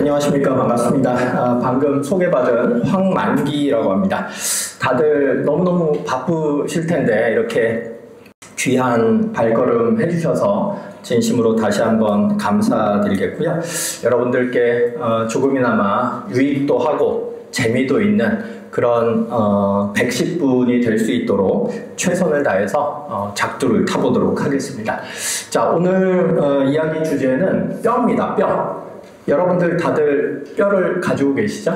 안녕하십니까. 반갑습니다. 방금 소개받은 황만기라고 합니다. 다들 너무너무 바쁘실 텐데 이렇게 귀한 발걸음 해주셔서 진심으로 다시 한번 감사드리겠고요. 여러분들께 조금이나마 유익도 하고 재미도 있는 그런 110분이 될 수 있도록 최선을 다해서 작두를 타보도록 하겠습니다. 자, 오늘 이야기 주제는 뼈입니다. 뼈. 여러분들 다들 뼈를 가지고 계시죠?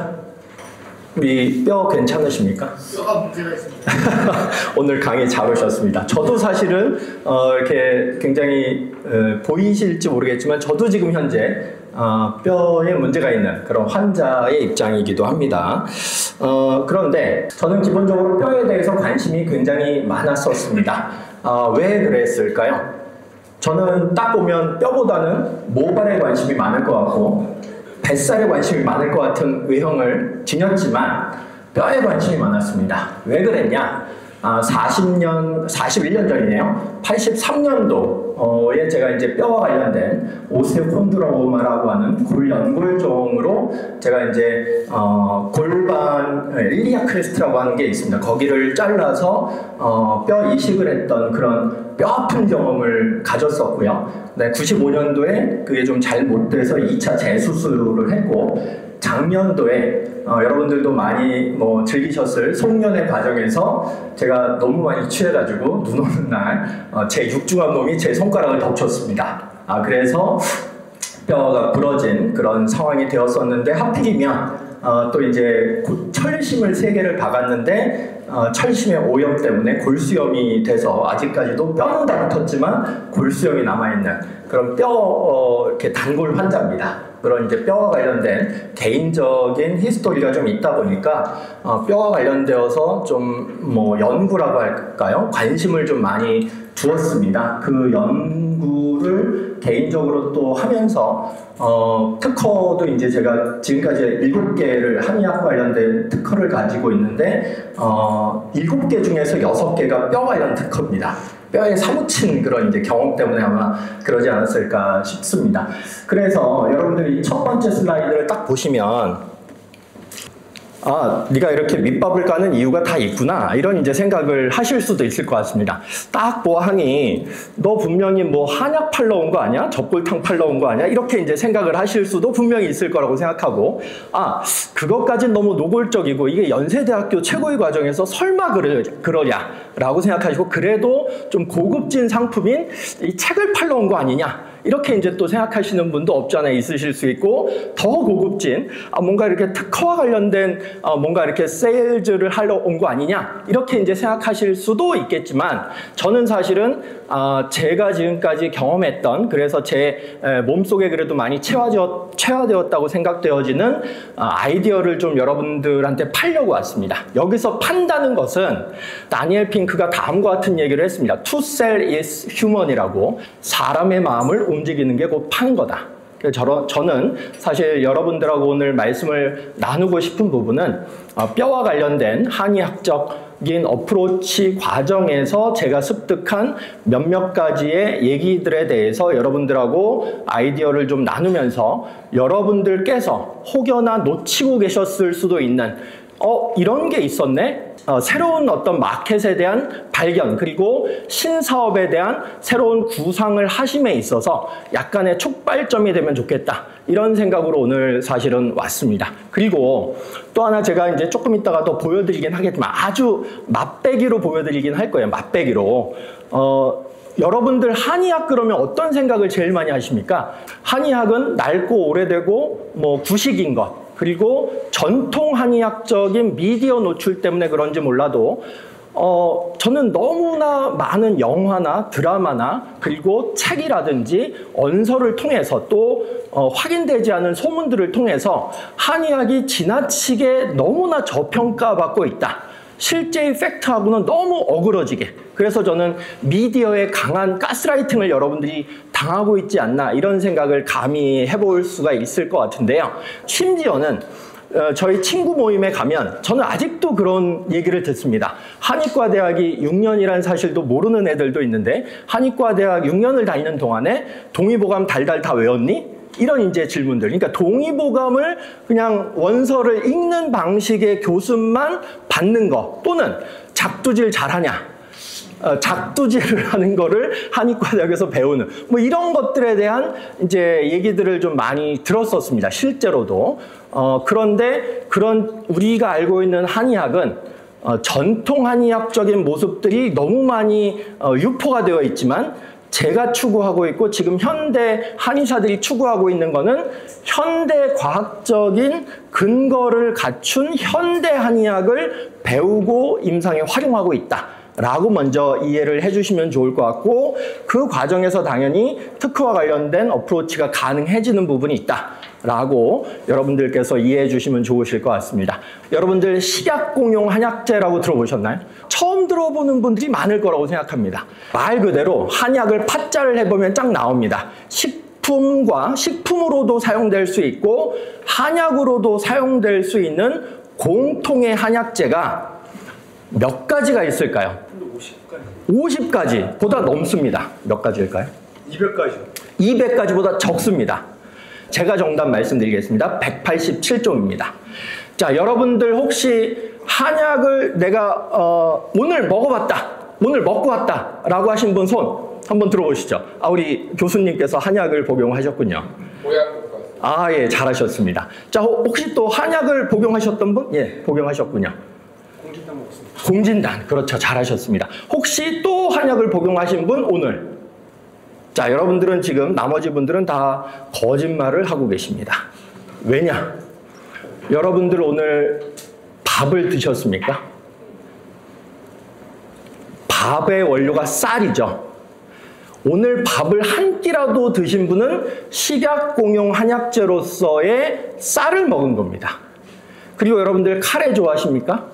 우리 뼈 괜찮으십니까? 뼈가 문제가 있습니다. 오늘 강의 잘 오셨습니다. 저도 사실은 이렇게 굉장히 보이실지 모르겠지만 저도 지금 현재 뼈에 문제가 있는 그런 환자의 입장이기도 합니다. 그런데 저는 기본적으로 뼈에 대해서 관심이 굉장히 많았었습니다. 왜 그랬을까요? 저는 딱 보면 뼈보다는 모발에 관심이 많을 것 같고 뱃살에 관심이 많을 것 같은 외형을 지녔지만 뼈에 관심이 많았습니다. 왜 그랬냐? 41년 전이네요. 83년도에 제가 이제 뼈와 관련된 오스테오콘드로마라고 하는 골연골종으로 제가 이제 골반 일리아 크레스트라고 하는 게 있습니다. 거기를 잘라서 뼈 이식을 했던 그런 뼈 아픈 경험을 가졌었고요. 네, 95년도에 그게 좀 잘 못 돼서 2차 재수술을 했고 작년도에 여러분들도 많이 즐기셨을 송년회 과정에서 제가 너무 많이 취해가지고 눈 오는 날 제 육중한 놈이 제 손가락을 덮쳤습니다. 그래서 뼈가 부러진 그런 상황이 되었었는데 하필이면 또 이제 철심을 3개를 박았는데 철심의 오염 때문에 골수염이 돼서 아직까지도 뼈는 다 붙었지만 골수염이 남아있는 그런 뼈 이렇게 단골 환자입니다. 그런 이제 뼈와 관련된 개인적인 히스토리가 좀 있다 보니까 뼈와 관련되어서 좀 연구라고 할까요? 관심을 좀 많이 두었습니다. 그 연구를 개인적으로 또 하면서 특허도 이제 제가 지금까지 7개를 한의학 관련된 특허를 가지고 있는데 7개 중에서 6개가 뼈 관련 특허입니다. 뼈에 사무친 그런 이제 경험 때문에 아마 그러지 않았을까 싶습니다. 그래서 여러분들이 첫 번째 슬라이드를 딱 보시면 네가 이렇게 밑밥을 까는 이유가 다 있구나 이런 이제 생각을 하실 수도 있을 것 같습니다. 딱 보아하니 너 분명히 한약 팔러 온 거 아니야? 젖골탕 팔러 온 거 아니야? 이렇게 이제 생각을 하실 수도 분명히 있을 거라고 생각하고 그것까진 너무 노골적이고 이게 연세대학교 최고의 과정에서 설마 그러냐 라고 생각하시고 그래도 좀 고급진 상품인 이 책을 팔러 온 거 아니냐 이렇게 이제 또 생각하시는 분도 없지 않아 있으실 수 있고 더 고급진 뭔가 이렇게 특허와 관련된 뭔가 이렇게 세일즈를 하러 온 거 아니냐 이렇게 이제 생각하실 수도 있겠지만 저는 사실은 제가 지금까지 경험했던 그래서 제 몸속에 그래도 많이 체화되었다고 생각되어지는 아이디어를 좀 여러분들한테 팔려고 왔습니다. 여기서 판다는 것은 다니엘 핑크가 다음과 같은 얘기를 했습니다. To sell is human이라고 사람의 마음을 움직이는 게 곧 파는 거다. 저는 사실 여러분들하고 오늘 말씀을 나누고 싶은 부분은 뼈와 관련된 한의학적인 어프로치 과정에서 제가 습득한 몇몇 가지의 얘기들에 대해서 여러분들하고 아이디어를 좀 나누면서 여러분들께서 혹여나 놓치고 계셨을 수도 있는 이런 게 있었네? 새로운 어떤 마켓에 대한 발견 그리고 신사업에 대한 새로운 구상을 하심에 있어서 약간의 촉발점이 되면 좋겠다 이런 생각으로 오늘 사실은 왔습니다. 그리고 또 하나 제가 이제 조금 이따가 더 보여드리긴 하겠지만 아주 맛배기로 보여드리긴 할 거예요. 맛배기로 여러분들 한의학 그러면 어떤 생각을 제일 많이 하십니까? 한의학은 낡고 오래되고 구식인 것 그리고 전통 한의학적인 미디어 노출 때문에 그런지 몰라도 저는 너무나 많은 영화나 드라마나 그리고 책이라든지 언서를 통해서 또 확인되지 않은 소문들을 통해서 한의학이 지나치게 너무나 저평가받고 있다. 실제의 팩트하고는 너무 어그러지게 그래서 저는 미디어의 강한 가스라이팅을 여러분들이 당하고 있지 않나 이런 생각을 감히 해볼 수가 있을 것 같은데요. 심지어는 저희 친구 모임에 가면 저는 아직도 그런 얘기를 듣습니다. 한의과대학이 6년이라는 사실도 모르는 애들도 있는데 한의과대학 6년을 다니는 동안에 동의보감 달달 다 외웠니? 이런 이제 질문들. 그러니까 동의보감을 그냥 원서를 읽는 방식의 교습만 받는 거, 또는 작두질 잘하냐, 작두질을 하는 거를 한의과대학에서 배우는 뭐 이런 것들에 대한 이제 얘기들을 좀 많이 들었었습니다. 실제로도. 그런데 그런 우리가 알고 있는 한의학은 전통 한의학적인 모습들이 너무 많이 유포가 되어 있지만, 제가 추구하고 있고 지금 현대 한의사들이 추구하고 있는 거는 현대 과학적인 근거를 갖춘 현대 한의학을 배우고 임상에 활용하고 있다 라고 먼저 이해를 해주시면 좋을 것 같고, 그 과정에서 당연히 특허와 관련된 어프로치가 가능해지는 부분이 있다 라고 여러분들께서 이해해 주시면 좋으실 것 같습니다. 여러분들 식약공용 한약재라고 들어보셨나요? 처음 들어보는 분들이 많을 거라고 생각합니다. 말 그대로 한약을 파자를 해보면 쫙 나옵니다. 식품과 식품으로도 사용될 수 있고 한약으로도 사용될 수 있는 공통의 한약재가 몇 가지가 있을까요? 50가지 보다 넘습니다. 몇 가지일까요? 200가지요. 200가지보다 적습니다. 제가 정답 말씀드리겠습니다. 187종입니다. 자, 여러분들 혹시 한약을 내가 오늘 먹어봤다, 오늘 먹고 왔다 라고 하신 분 손 한번 들어보시죠. 우리 교수님께서 한약을 복용하셨군요. 예, 잘하셨습니다. 자, 혹시 또 한약을 복용하셨던 분? 예, 복용하셨군요. 공진단 먹었습니다. 공진단, 그렇죠. 잘하셨습니다. 혹시 또 한약을 복용하신 분 오늘? 자, 여러분들은 지금 나머지 분들은 다 거짓말을 하고 계십니다. 왜냐? 여러분들 오늘 밥을 드셨습니까? 밥의 원료가 쌀이죠. 오늘 밥을 한 끼라도 드신 분은 식약공용 한약재로서의 쌀을 먹은 겁니다. 그리고 여러분들 카레 좋아하십니까?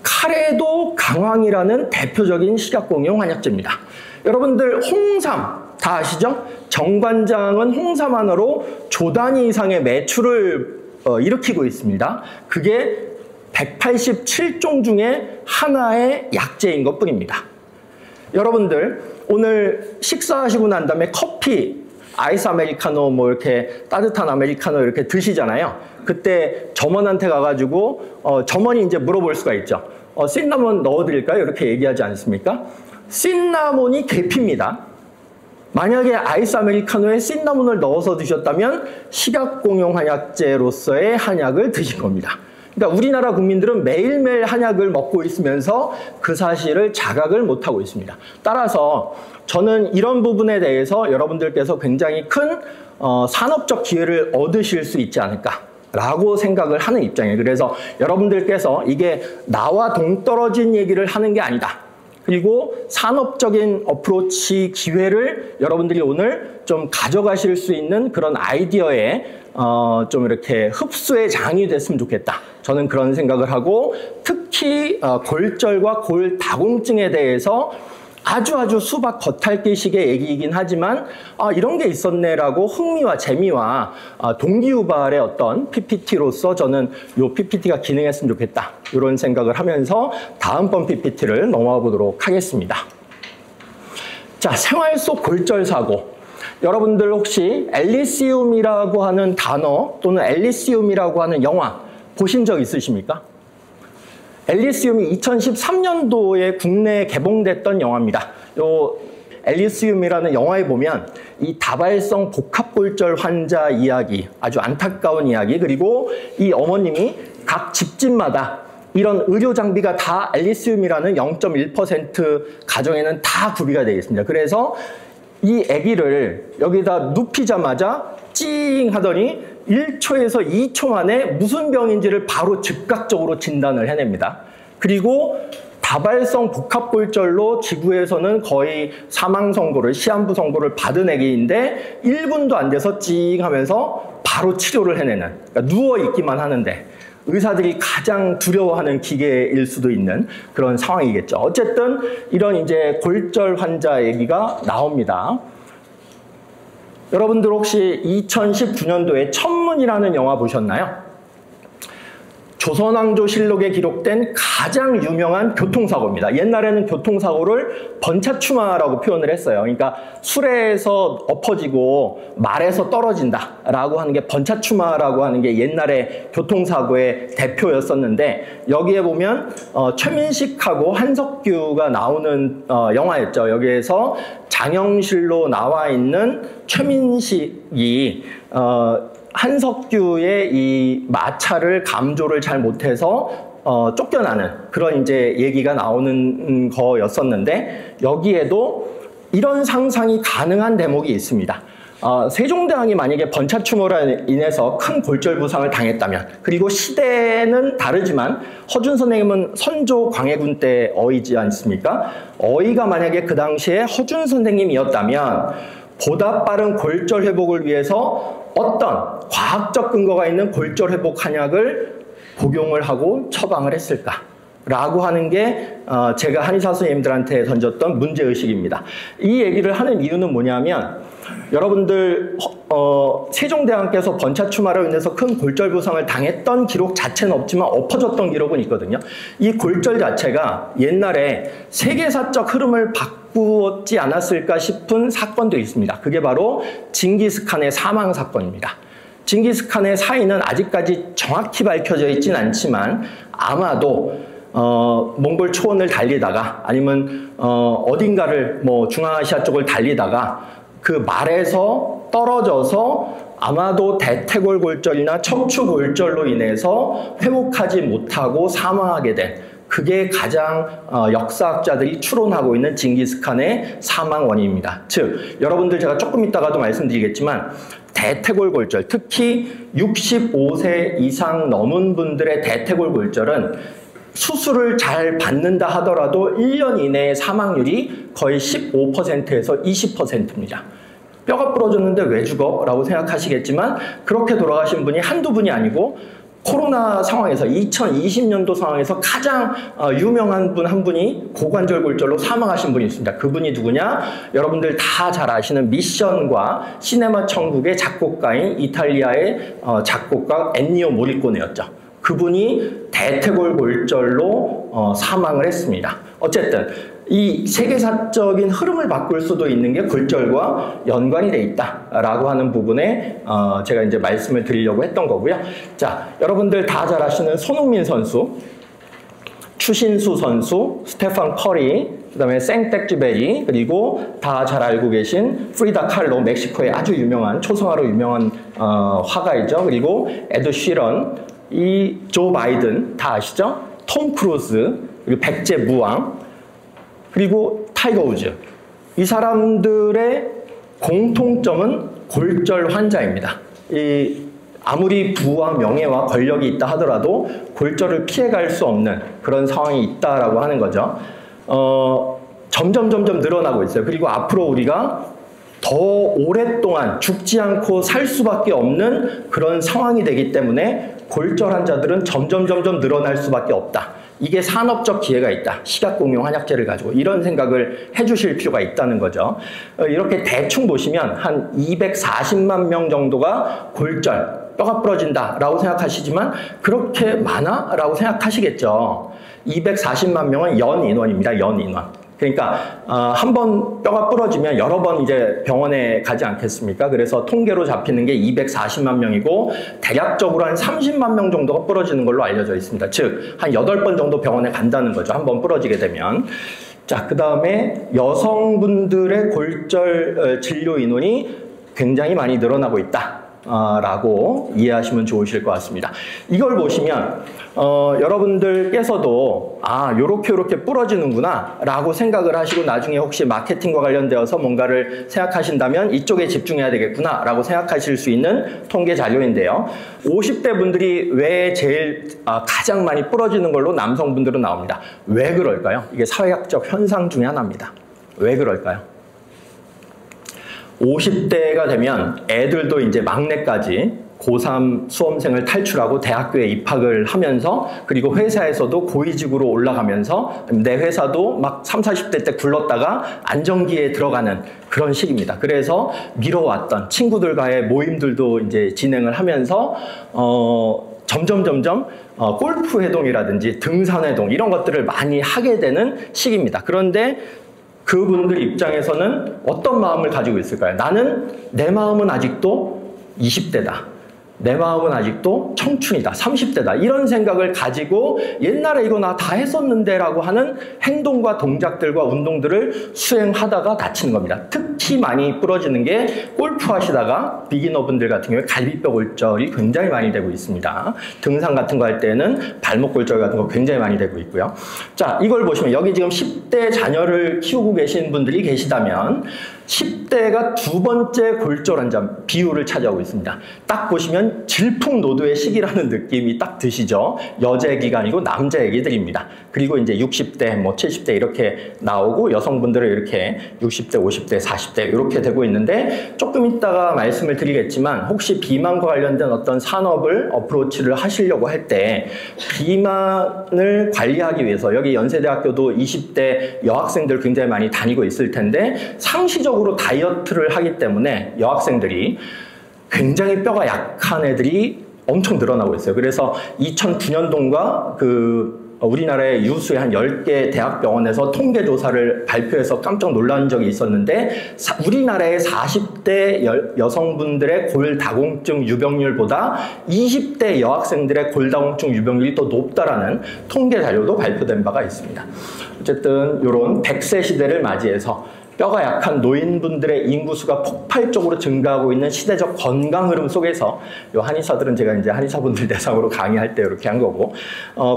카레도 강황이라는 대표적인 식약공용 한약재입니다. 여러분들 홍삼 다 아시죠? 정관장은 홍삼 하나로 조 단위 이상의 매출을 일으키고 있습니다. 그게 187종 중에 하나의 약재인 것뿐입니다. 여러분들 오늘 식사하시고 난 다음에 커피, 아이스 아메리카노 뭐 이렇게 따뜻한 아메리카노 이렇게 드시잖아요. 그때 점원한테 가가지고 점원이 이제 물어볼 수가 있죠. 신라몬 넣어드릴까요? 이렇게 얘기하지 않습니까? 신라몬이 계피입니다. 만약에 아이스 아메리카노에 신라몬을 넣어서 드셨다면 식약공용 한약재로서의 한약을 드신 겁니다. 그러니까 우리나라 국민들은 매일매일 한약을 먹고 있으면서 그 사실을 자각을 못하고 있습니다. 따라서 저는 이런 부분에 대해서 여러분들께서 굉장히 큰 산업적 기회를 얻으실 수 있지 않을까 라고 생각을 하는 입장이에요. 그래서 여러분들께서 이게 나와 동떨어진 얘기를 하는 게 아니다. 그리고 산업적인 어프로치 기회를 여러분들이 오늘 좀 가져가실 수 있는 그런 아이디어에 좀 이렇게 흡수의 장이 됐으면 좋겠다. 저는 그런 생각을 하고, 특히 골절과 골다공증에 대해서 아주 수박 겉핥기식의 얘기이긴 하지만 이런 게 있었네라고 흥미와 재미와 동기유발의 어떤 PPT로서 저는 이 PPT가 기능했으면 좋겠다. 이런 생각을 하면서 다음번 PPT를 넘어가 보도록 하겠습니다. 자, 생활 속 골절 사고. 여러분들 혹시 엘리시움이라고 하는 단어 또는 엘리시움이라고 하는 영화 보신 적 있으십니까? 엘리시움이 2013년도에 국내에 개봉됐던 영화입니다. 요 엘리시움이라는 영화에 보면 이 다발성 복합골절 환자 이야기, 아주 안타까운 이야기, 그리고 이 어머님이 각 집집마다 이런 의료 장비가 다 엘리시움이라는 0.1% 가정에는 다 구비가 되어 있습니다. 그래서 이 아기를 여기다 눕히자마자 찡 하더니 1초에서 2초 만에 무슨 병인지를 바로 즉각적으로 진단을 해냅니다. 그리고 다발성 복합골절로 지구에서는 거의 사망 선고를, 시한부 선고를 받은 아기인데 1분도 안 돼서 찡 하면서 바로 치료를 해내는, 그러니까 누워있기만 하는데 의사들이 가장 두려워하는 기계일 수도 있는 그런 상황이겠죠. 어쨌든 이런 이제 골절 환자 얘기가 나옵니다. 여러분들 혹시 2019년도에 천문이라는 영화 보셨나요? 조선왕조실록에 기록된 가장 유명한 교통사고입니다. 옛날에는 교통사고를 번차추마라고 표현을 했어요. 그러니까 수레에서 엎어지고 말에서 떨어진다라고 하는 게 번차추마라고 하는 게 옛날에 교통사고의 대표였었는데, 여기에 보면 최민식하고 한석규가 나오는 영화였죠. 여기에서 장영실로 나와 있는 최민식이 한석규의 이 마차를 감조를 잘 못해서 쫓겨나는 그런 이제 얘기가 나오는 거였었는데, 여기에도 이런 상상이 가능한 대목이 있습니다. 세종대왕이 만약에 번차추모로 인해서 큰 골절 부상을 당했다면, 그리고 시대는 다르지만 허준 선생님은 선조 광해군 때 어이지 않습니까? 어이가 만약에 그 당시에 허준 선생님이었다면 보다 빠른 골절 회복을 위해서 어떤 과학적 근거가 있는 골절 회복 한약을 복용을 하고 처방을 했을까? 라고 하는 게 제가 한의사 선생님들한테 던졌던 문제의식입니다. 이 얘기를 하는 이유는 뭐냐면, 여러분들 세종대왕께서 번차추마로 인해서 큰 골절 부상을 당했던 기록 자체는 없지만 엎어졌던 기록은 있거든요. 이 골절 자체가 옛날에 세계사적 흐름을 바꾸었지 않았을까 싶은 사건도 있습니다. 그게 바로 징기스칸의 사망 사건입니다. 징기스칸의 사인은 아직까지 정확히 밝혀져 있진 않지만 아마도 몽골 초원을 달리다가 아니면 어딘가를 뭐 중앙아시아 쪽을 달리다가 그 말에서 떨어져서 아마도 대퇴골 골절이나 척추 골절로 인해서 회복하지 못하고 사망하게 된, 그게 가장 역사학자들이 추론하고 있는 징기스칸의 사망 원인입니다. 즉, 여러분들 제가 조금 이따가도 말씀드리겠지만 대퇴골 골절, 특히 65세 이상 넘은 분들의 대퇴골 골절은 수술을 잘 받는다 하더라도 1년 이내의 사망률이 거의 15%에서 20%입니다. 뼈가 부러졌는데 왜 죽어? 라고 생각하시겠지만 그렇게 돌아가신 분이 한두 분이 아니고 코로나 상황에서 2020년도 상황에서 가장 유명한 분 한 분이 고관절 골절로 사망하신 분이 있습니다. 그분이 누구냐? 여러분들 다 잘 아시는 미션과 시네마 천국의 작곡가인 이탈리아의 작곡가 엔니오 모리코네였죠. 그분이 대퇴골 골절로 사망을 했습니다. 어쨌든 이 세계사적인 흐름을 바꿀 수도 있는 게 골절과 연관이 돼 있다라고 하는 부분에 제가 이제 말씀을 드리려고 했던 거고요. 자, 여러분들 다 잘 아시는 손흥민 선수, 추신수 선수, 스테판 커리, 그다음에 생텍쥐베리, 그리고 다 잘 알고 계신 프리다 칼로, 멕시코의 아주 유명한 초성화로 유명한 화가이죠. 그리고 에드 쉬런, 이 조 바이든 다 아시죠? 톰 크루즈, 그리고 백제 무왕, 그리고 타이거 우즈. 이 사람들의 공통점은 골절 환자입니다. 아무리 부와 명예와 권력이 있다 하더라도 골절을 피해갈 수 없는 그런 상황이 있다라고 하는 거죠. 점점 늘어나고 있어요. 그리고 앞으로 우리가 더 오랫동안 죽지 않고 살 수밖에 없는 그런 상황이 되기 때문에 골절 환자들은 점점 늘어날 수밖에 없다. 이게 산업적 기회가 있다. 식약공용 한약재를 가지고 이런 생각을 해주실 필요가 있다는 거죠. 이렇게 대충 보시면 한 240만 명 정도가 골절, 뼈가 부러진다라고 생각하시지만 그렇게 많아? 라고 생각하시겠죠. 240만 명은 연인원입니다. 연인원. 그러니까 한 번 뼈가 부러지면 여러 번 이제 병원에 가지 않겠습니까? 그래서 통계로 잡히는 게 240만 명이고 대략적으로 한 30만 명 정도가 부러지는 걸로 알려져 있습니다. 즉, 한 8번 정도 병원에 간다는 거죠. 한 번 부러지게 되면. 자, 그 다음에 여성분들의 골절 진료 인원이 굉장히 많이 늘어나고 있다. 라고 이해하시면 좋으실 것 같습니다. 이걸 보시면 여러분들께서도 요렇게 부러지는구나 라고 생각을 하시고 나중에 혹시 마케팅과 관련되어서 뭔가를 생각하신다면 이쪽에 집중해야 되겠구나 라고 생각하실 수 있는 통계 자료인데요. 50대 분들이 왜 제일 가장 많이 부러지는 걸로 남성분들은 나옵니다. 왜 그럴까요? 이게 사회학적 현상 중에 하나입니다. 왜 그럴까요? 50대가 되면 애들도 이제 막내까지 고3 수험생을 탈출하고 대학교에 입학을 하면서, 그리고 회사에서도 고위직으로 올라가면서 내 회사도 막 30, 40대 때 굴렀다가 안정기에 들어가는 그런 시기입니다. 그래서 미뤄왔던 친구들과의 모임들도 이제 진행을 하면서 점점 골프 회동이라든지 등산 회동 이런 것들을 많이 하게 되는 시기입니다. 그런데 그분들 입장에서는 어떤 마음을 가지고 있을까요? 나는 내 마음은 아직도 20대다. 내 마음은 아직도 청춘이다. 30대다. 이런 생각을 가지고 옛날에 이거 나 다 했었는데 라고 하는 행동과 동작들과 운동들을 수행하다가 다치는 겁니다. 특히 많이 부러지는 게 골프 하시다가 비기너분들 같은 경우에 갈비뼈 골절이 굉장히 많이 되고 있습니다. 등산 같은 거 할 때는 발목 골절 같은 거 굉장히 많이 되고 있고요. 자, 이걸 보시면 여기 지금 10대 자녀를 키우고 계신 분들이 계시다면 10대가 두 번째 골절 환자 비율을 차지하고 있습니다. 딱 보시면 질풍노도의 시기라는 느낌이 딱 드시죠? 여자 얘기가 아니고 남자 얘기들입니다. 그리고 이제 60대, 뭐 70대 이렇게 나오고 여성분들은 이렇게 60대, 50대, 40대 이렇게 되고 있는데 조금 이따가 말씀을 드리겠지만 혹시 비만과 관련된 어떤 산업을 어프로치를 하시려고 할 때 비만을 관리하기 위해서 여기 연세대학교도 20대 여학생들 굉장히 많이 다니고 있을 텐데 상시적으로 다이어트를 하기 때문에 여학생들이 굉장히 뼈가 약한 애들이 엄청 늘어나고 있어요. 그래서 2009년도인가 우리나라의 유수의 한 10개 대학병원에서 통계조사를 발표해서 깜짝 놀란 적이 있었는데 우리나라의 40대 여성분들의 골다공증 유병률보다 20대 여학생들의 골다공증 유병률이 더 높다라는 통계 자료도 발표된 바가 있습니다. 어쨌든 이런 100세 시대를 맞이해서 뼈가 약한 노인분들의 인구수가 폭발적으로 증가하고 있는 시대적 건강 흐름 속에서 요 한의사들은 제가 이제 한의사분들 대상으로 강의할 때 이렇게 한 거고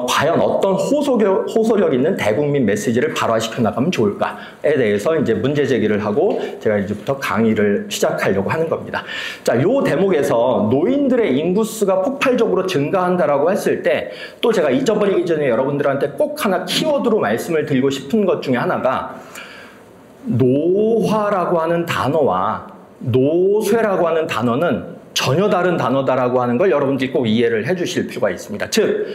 과연 어떤 호소력 있는 대국민 메시지를 발화시켜 나가면 좋을까에 대해서 이제 문제 제기를 하고 제가 이제부터 강의를 시작하려고 하는 겁니다. 자, 요 대목에서 노인들의 인구수가 폭발적으로 증가한다라고 했을 때 또 제가 잊어버리기 전에 여러분들한테 꼭 하나 키워드로 말씀을 드리고 싶은 것 중에 하나가 노화라고 하는 단어와 노쇠라고 하는 단어는 전혀 다른 단어다라고 하는 걸 여러분들이 꼭 이해를 해 주실 필요가 있습니다. 즉,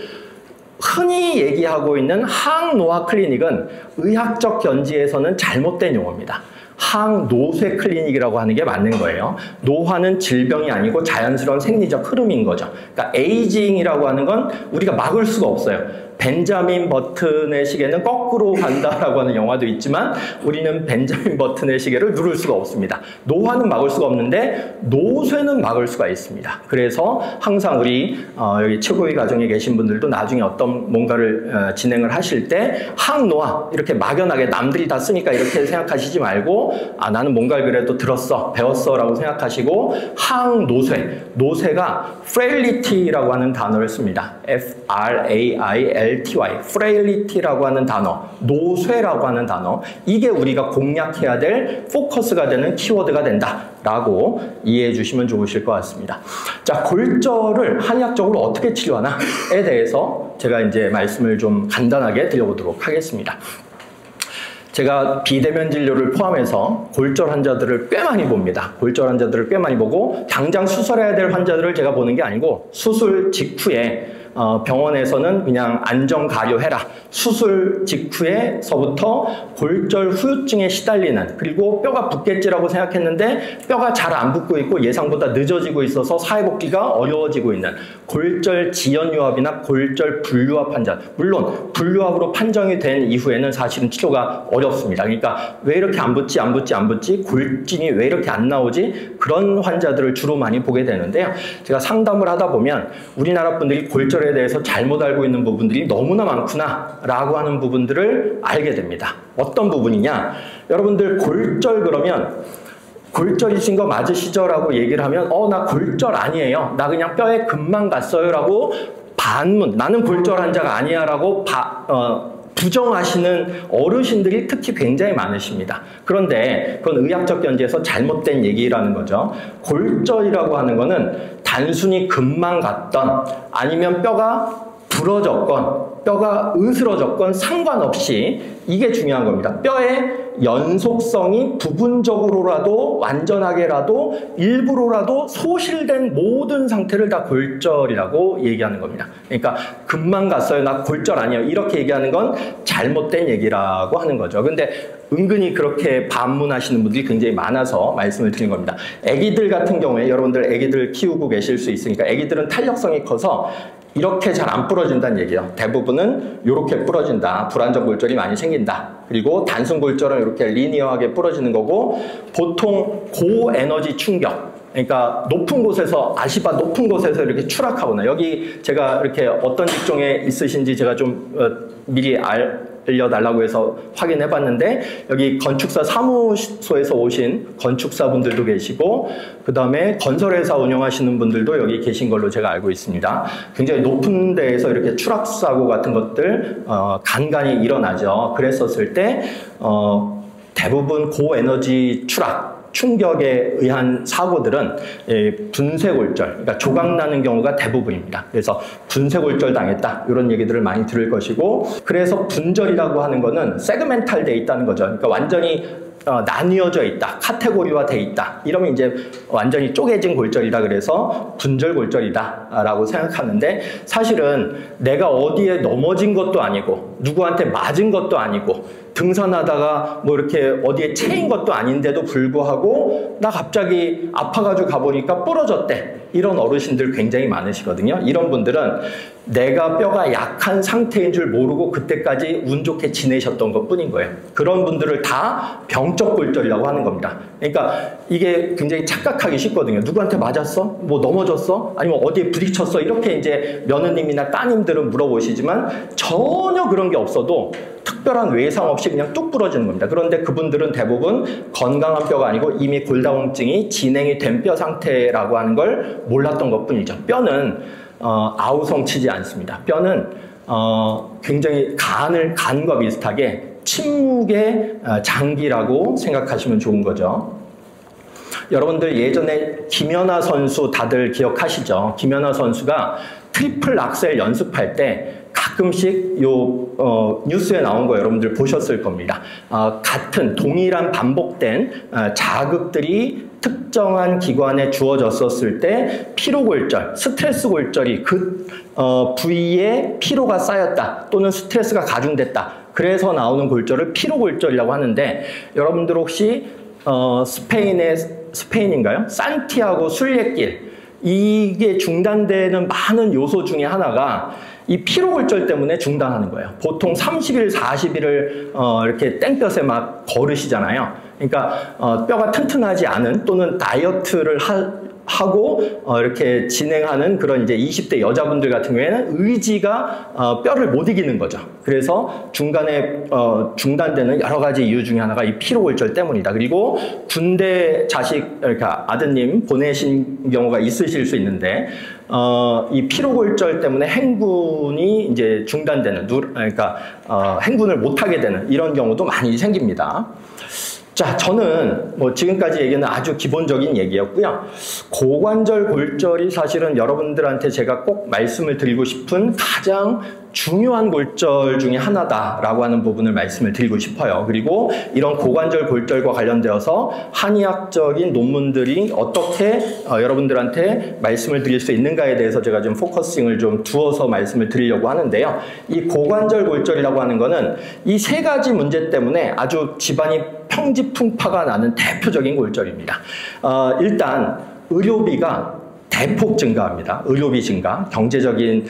흔히 얘기하고 있는 항노화 클리닉은 의학적 견지에서는 잘못된 용어입니다. 항노쇠 클리닉이라고 하는 게 맞는 거예요. 노화는 질병이 아니고 자연스러운 생리적 흐름인 거죠. 그러니까 에이징이라고 하는 건 우리가 막을 수가 없어요. 벤자민 버튼의 시계는 거꾸로 간다라고 하는 영화도 있지만 우리는 벤자민 버튼의 시계를 누를 수가 없습니다. 노화는 막을 수가 없는데 노쇠는 막을 수가 있습니다. 그래서 항상 우리 여기 최고위 과정에 계신 분들도 나중에 어떤 뭔가를 진행을 하실 때 항노화 이렇게 막연하게 남들이 다 쓰니까 이렇게 생각하시지 말고 나는 뭔가를 그래도 들었어, 배웠어 라고 생각하시고 항노쇠, 노쇠가 fraility라고 하는 단어를 씁니다. F-R-A-I-L-T-Y, fraility라고 하는 단어, 노쇠라고 하는 단어, 이게 우리가 공략해야 될 포커스가 되는 키워드가 된다라고 이해해 주시면 좋으실 것 같습니다. 자, 골절을 한의학적으로 어떻게 치료하나에 대해서 제가 이제 말씀을 좀 간단하게 드려보도록 하겠습니다. 제가 비대면 진료를 포함해서 골절 환자들을 꽤 많이 봅니다. 골절 환자들을 꽤 많이 보고 당장 수술해야 될 환자들을 제가 보는 게 아니고 수술 직후에 병원에서는 그냥 안정가려해라. 수술 직후에서부터 골절 후유증에 시달리는, 그리고 뼈가 붓겠지라고 생각했는데 뼈가 잘 안 붓고 있고 예상보다 늦어지고 있어서 사회복귀가 어려워지고 있는 골절 지연유압이나 골절 불유압 환자. 물론 불유압으로 판정이 된 이후에는 사실은 치료가 어렵습니다. 그러니까 왜 이렇게 안 붓지 골진이 왜 이렇게 안 나오지, 그런 환자들을 주로 많이 보게 되는데요. 제가 상담을 하다 보면 우리나라 분들이 골절에 대해서 잘못 알고 있는 부분들이 너무나 많구나 라고 하는 부분들을 알게 됩니다. 어떤 부분이냐, 여러분들 골절 그러면 골절이신 거 맞으시죠? 라고 얘기를 하면 나 골절 아니에요, 나 그냥 뼈에 금만 갔어요 라고 반문, 나는 골절 환자가 아니야 라고 부정하시는 어르신들이 특히 굉장히 많으십니다. 그런데 그건 의학적 견지에서 잘못된 얘기라는 거죠. 골절이라고 하는 거는 단순히 금만 갔던 아니면 뼈가 부러졌건 뼈가 으스러졌건 상관없이 이게 중요한 겁니다. 뼈의 연속성이 부분적으로라도 완전하게라도 일부러라도 소실된 모든 상태를 다 골절이라고 얘기하는 겁니다. 그러니까 금만 갔어요, 나 골절 아니에요, 이렇게 얘기하는 건 잘못된 얘기라고 하는 거죠. 근데 은근히 그렇게 반문하시는 분들이 굉장히 많아서 말씀을 드린 겁니다. 아기들 같은 경우에 여러분들 아기들 키우고 계실 수 있으니까 아기들은 탄력성이 커서 이렇게 잘 안 부러진다는 얘기예요. 대부분은 이렇게 부러진다. 불안정 골절이 많이 생긴다. 그리고 단순 골절은 이렇게 리니어하게 부러지는 거고, 보통 고에너지 충격, 그러니까 높은 곳에서, 아시바 높은 곳에서 이렇게 추락하거나, 여기 제가 이렇게 어떤 직종에 있으신지 제가 좀 미리 알려달라고 해서 확인해 봤는데, 여기 건축사 사무소에서 오신 건축사분들도 계시고, 그 다음에 건설회사 운영하시는 분들도 여기 계신 걸로 제가 알고 있습니다. 굉장히 높은 데에서 이렇게 추락사고 같은 것들 간간히 일어나죠. 그랬었을 때 대부분 고에너지 추락, 충격에 의한 사고들은 분쇄골절, 그러니까 조각나는 경우가 대부분입니다. 그래서 분쇄골절 당했다, 이런 얘기들을 많이 들을 것이고, 그래서 분절이라고 하는 거는 세그멘탈 돼 있다는 거죠. 그러니까 완전히 나뉘어져 있다, 카테고리화 돼 있다, 이러면 이제 완전히 쪼개진 골절이다, 그래서 분절골절이다 라고 생각하는데, 사실은 내가 어디에 넘어진 것도 아니고 누구한테 맞은 것도 아니고 등산하다가 뭐 이렇게 어디에 채인 것도 아닌데도 불구하고 나 갑자기 아파가지고 가보니까 부러졌대, 이런 어르신들 굉장히 많으시거든요. 이런 분들은 내가 뼈가 약한 상태인 줄 모르고 그때까지 운 좋게 지내셨던 것 뿐인 거예요. 그런 분들을 다 병적 골절이라고 하는 겁니다. 그러니까 이게 굉장히 착각하기 쉽거든요. 누구한테 맞았어? 뭐 넘어졌어? 아니면 어디에 부딪혔어? 이렇게 이제 며느님이나 따님들은 물어보시지만 전혀 그런 게 없어도 특별한 외상 없이 그냥 뚝 부러지는 겁니다. 그런데 그분들은 대부분 건강한 뼈가 아니고 이미 골다공증이 진행이 된 뼈 상태라고 하는 걸 몰랐던 것 뿐이죠. 뼈는 아우성치지 않습니다. 뼈는 굉장히 간과 비슷하게 침묵의 장기라고 생각하시면 좋은 거죠. 여러분들 예전에 김연아 선수 다들 기억하시죠? 김연아 선수가 트리플 악셀 연습할 때 가끔씩 뉴스에 나온 거 여러분들 보셨을 겁니다. 같은 동일한 반복된 자극들이 특정한 기관에 주어졌었을 때 피로골절, 스트레스 골절이 그 부위에 피로가 쌓였다 또는 스트레스가 가중됐다, 그래서 나오는 골절을 피로골절이라고 하는데, 여러분들 혹시 스페인인가요? 산티아고 순례길, 이게 중단되는 많은 요소 중에 하나가 이 피로골절 때문에 중단하는 거예요. 보통 30일, 40일을 이렇게 땡볕에 막 걸으시잖아요. 그러니까 뼈가 튼튼하지 않은 또는 다이어트를 하고 이렇게 진행하는 그런 이제 20대 여자분들 같은 경우에는 의지가 뼈를 못 이기는 거죠. 그래서 중간에 중단되는 여러 가지 이유 중에 하나가 이 피로골절 때문이다. 그리고 군대 자식, 그러니까 아드님 보내신 경우가 있으실 수 있는데, 이 피로골절 때문에 행군이 이제 중단되는, 그러니까 행군을 못하게 되는 이런 경우도 많이 생깁니다. 자, 저는 뭐 지금까지 얘기는 아주 기본적인 얘기였고요. 고관절 골절이 사실은 여러분들한테 제가 꼭 말씀을 드리고 싶은 가장 중요한 골절 중에 하나다라고 하는 부분을 말씀을 드리고 싶어요. 그리고 이런 고관절 골절과 관련되어서 한의학적인 논문들이 어떻게 여러분들한테 말씀을 드릴 수 있는가에 대해서 제가 좀 포커싱을 좀 두어서 말씀을 드리려고 하는데요. 이 고관절 골절이라고 하는 거는 이 세 가지 문제 때문에 아주 집안이 평지풍파가 나는 대표적인 골절입니다. 일단 의료비가 대폭 증가합니다. 의료비 증가, 경제적인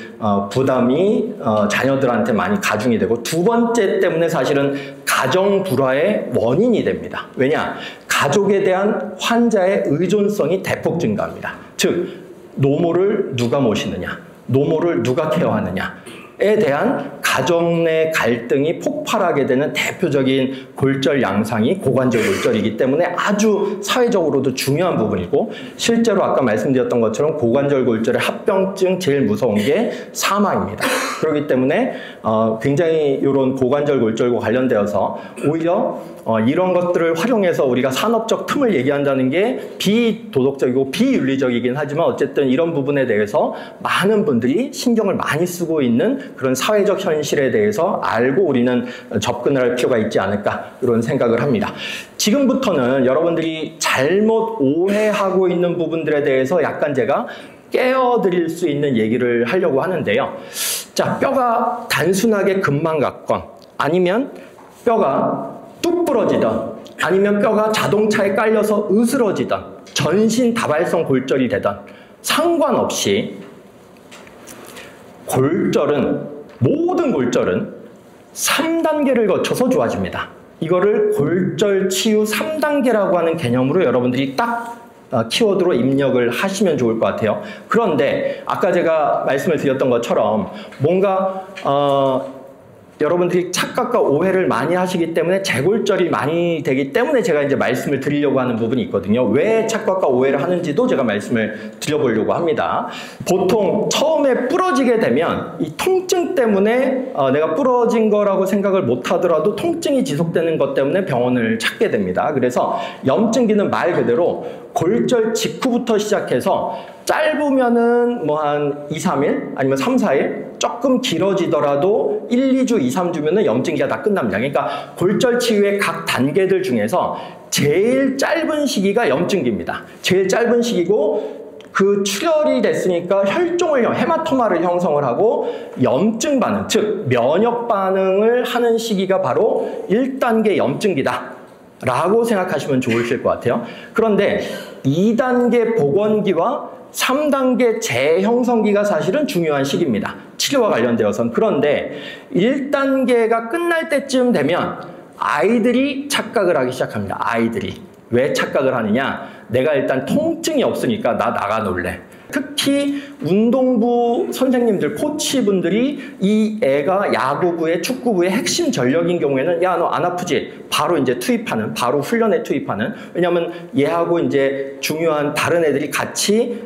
부담이 자녀들한테 많이 가중이 되고, 두 번째 때문에 사실은 가정 불화의 원인이 됩니다. 왜냐? 가족에 대한 환자의 의존성이 대폭 증가합니다. 즉, 노모를 누가 모시느냐, 노모를 누가 케어하느냐에 대한 가정 내 갈등이 폭발하게 되는 대표적인 골절 양상이 고관절 골절이기 때문에 아주 사회적으로도 중요한 부분이고, 실제로 아까 말씀드렸던 것처럼 고관절 골절의 합병증 제일 무서운 게 사망입니다. 그렇기 때문에 굉장히 이런 고관절 골절과 관련되어서 오히려 이런 것들을 활용해서 우리가 산업적 틈을 얘기한다는 게 비도덕적이고 비윤리적이긴 하지만, 어쨌든 이런 부분에 대해서 많은 분들이 신경을 많이 쓰고 있는 그런 사회적 현실에 대해서 알고 우리는 접근을 할 필요가 있지 않을까, 이런 생각을 합니다. 지금부터는 여러분들이 잘못 오해하고 있는 부분들에 대해서 약간 제가 깨어드릴 수 있는 얘기를 하려고 하는데요. 자, 뼈가 단순하게 금만 갔건, 아니면 뼈가 뚝 부러지던, 아니면 뼈가 자동차에 깔려서 으스러지던, 전신 다발성 골절이 되던 상관없이 모든 골절은 3단계를 거쳐서 좋아집니다. 이거를 골절 치유 3단계라고 하는 개념으로 여러분들이 딱 키워드로 입력을 하시면 좋을 것 같아요. 그런데 아까 제가 말씀을 드렸던 것처럼 뭔가 여러분들이 착각과 오해를 많이 하시기 때문에 재골절이 많이 되기 때문에 제가 이제 말씀을 드리려고 하는 부분이 있거든요. 왜 착각과 오해를 하는지도 제가 말씀을 드려보려고 합니다. 보통 처음에 부러지게 되면 이 통증 때문에 내가 부러진 거라고 생각을 못 하더라도 통증이 지속되는 것 때문에 병원을 찾게 됩니다. 그래서 염증기는 말 그대로 골절 직후부터 시작해서 짧으면은 뭐 한 2, 3일 아니면 3, 4일 조금 길어지더라도 1, 2주, 2, 3주면은 염증기가 다 끝납니다. 그러니까 골절 치유의 각 단계들 중에서 제일 짧은 시기가 염증기입니다. 제일 짧은 시기고 그 출혈이 됐으니까 헤마토마를 형성을 하고 염증 반응, 즉 면역 반응을 하는 시기가 바로 1단계 염증기다 라고 생각하시면 좋으실 것 같아요. 그런데 2단계 복원기와 3단계 재형성기가 사실은 중요한 시기입니다. 치료와 관련되어서는. 그런데 1단계가 끝날 때쯤 되면 아이들이 착각을 하기 시작합니다. 아이들이. 왜 착각을 하느냐? 내가 일단 통증이 없으니까 나 나가 놀래. 특히 운동부 선생님들, 코치분들이 이 애가 야구부의 축구부의 핵심 전력인 경우에는 야, 너 안 아프지? 바로 이제 투입하는, 바로 훈련에 투입하는. 왜냐하면 얘하고 이제 중요한 다른 애들이 같이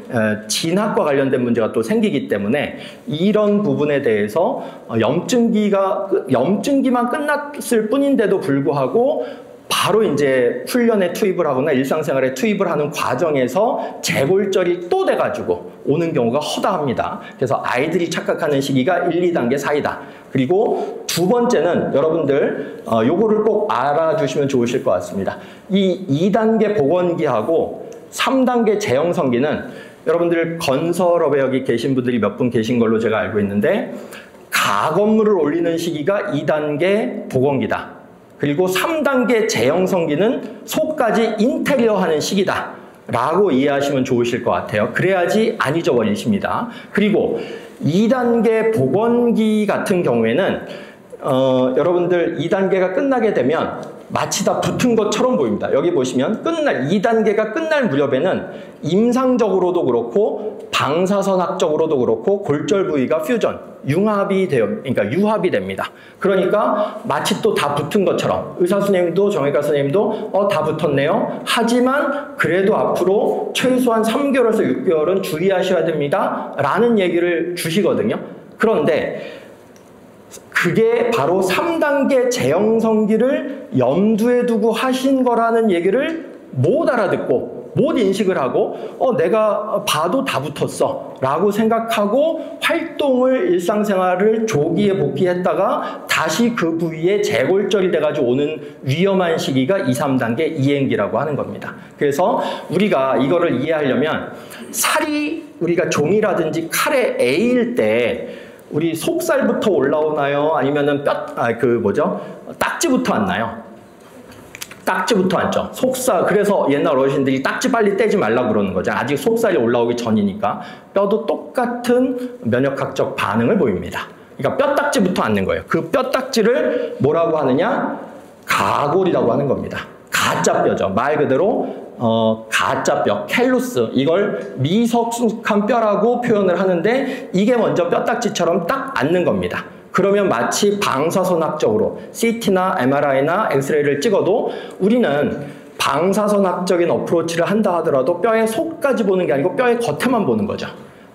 진학과 관련된 문제가 또 생기기 때문에 이런 부분에 대해서 염증기만 끝났을 뿐인데도 불구하고 바로 이제 훈련에 투입을 하거나 일상생활에 투입을 하는 과정에서 재골절이 또 돼가지고 오는 경우가 허다합니다. 그래서 아이들이 착각하는 시기가 1, 2단계 사이다. 그리고 두 번째는 여러분들 요거를 꼭 알아주시면 좋으실 것 같습니다. 이 2단계 복원기하고 3단계 재형성기는 여러분들 건설업에 여기 계신 분들이 몇 분 계신 걸로 제가 알고 있는데 가건물을 올리는 시기가 2단계 복원기다. 그리고 3단계 재형성기는 속까지 인테리어 하는 시기다 라고 이해하시면 좋으실 것 같아요. 그래야지 안 잊어버리십니다. 그리고 2단계 복원기 같은 경우에는 여러분들 2단계가 끝나게 되면 마치 다 붙은 것처럼 보입니다. 여기 보시면 2단계가 끝날 무렵에는 임상적으로도 그렇고 방사선학적으로도 그렇고 골절 부위가 융합이 그러니까 유합이 됩니다. 그러니까 마치 또 다 붙은 것처럼 의사 선생님도 정형외과 선생님도 다 붙었네요. 하지만 그래도 앞으로 최소한 3개월에서 6개월은 주의하셔야 됩니다. 라는 얘기를 주시거든요. 그런데 그게 바로 3단계 재형성기를 염두에 두고 하신 거라는 얘기를 못 알아듣고 못 인식을 하고 내가 봐도 다 붙었어 라고 생각하고 활동을 일상생활을 조기에 복귀했다가 다시 그 부위에 재골절이 돼가지고 오는 위험한 시기가 2, 3단계 이행기라고 하는 겁니다. 그래서 우리가 이거를 이해하려면 살이 우리가 종이라든지 칼에 에일 때 우리 속살부터 올라오나요? 아니면은 딱지부터 앉나요? 딱지부터 앉죠. 속살. 그래서 옛날 어르신들이 딱지 빨리 떼지 말라고 그러는 거죠. 아직 속살이 올라오기 전이니까. 뼈도 똑같은 면역학적 반응을 보입니다. 그러니까 뼈딱지부터 앉는 거예요. 그 뼈딱지를 뭐라고 하느냐? 가골이라고 하는 겁니다. 가짜뼈죠. 말 그대로 가짜뼈, 캘루스, 이걸 미석숙한 뼈라고 표현을 하는데 이게 먼저 뼈딱지처럼 딱 앉는 겁니다. 그러면 마치 방사선학적으로 CT나 MRI나 엑스레이를 찍어도 우리는 방사선학적인 어프로치를 한다 하더라도 뼈의 속까지 보는 게 아니고 뼈의 겉에만 보는 거죠.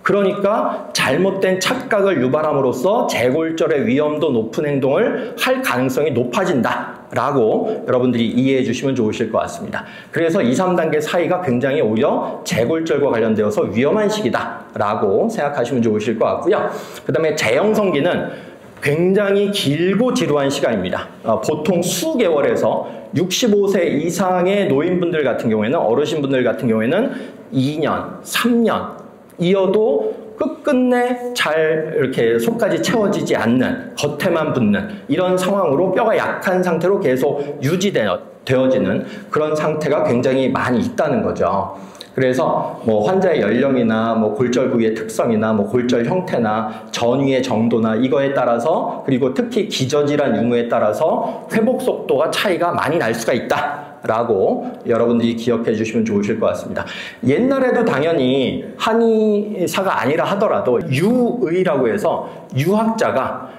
그러니까 잘못된 착각을 유발함으로써 재골절의 위험도 높은 행동을 할 가능성이 높아진다 라고 여러분들이 이해해 주시면 좋으실 것 같습니다. 그래서 2, 3단계 사이가 굉장히 오히려 재골절과 관련되어서 위험한 시기다 라고 생각하시면 좋으실 것 같고요. 그 다음에 재형성기는 굉장히 길고 지루한 시간입니다. 보통 수개월에서 65세 이상의 노인분들 같은 경우에는 어르신분들 같은 경우에는 2년, 3년 이어도 끝끝내 잘 이렇게 속까지 채워지지 않는 겉에만 붙는 이런 상황으로 뼈가 약한 상태로 계속 유지되어지는 그런 상태가 굉장히 많이 있다는 거죠. 그래서 뭐 환자의 연령이나 뭐 골절 부위의 특성이나 뭐 골절 형태나 전이의 정도나 이거에 따라서 그리고 특히 기저질환 유무에 따라서 회복 속도가 차이가 많이 날 수가 있다. 라고 여러분들이 기억해 주시면 좋으실 것 같습니다. 옛날에도 당연히 한의사가 아니라 하더라도 유의라고 해서 유학자가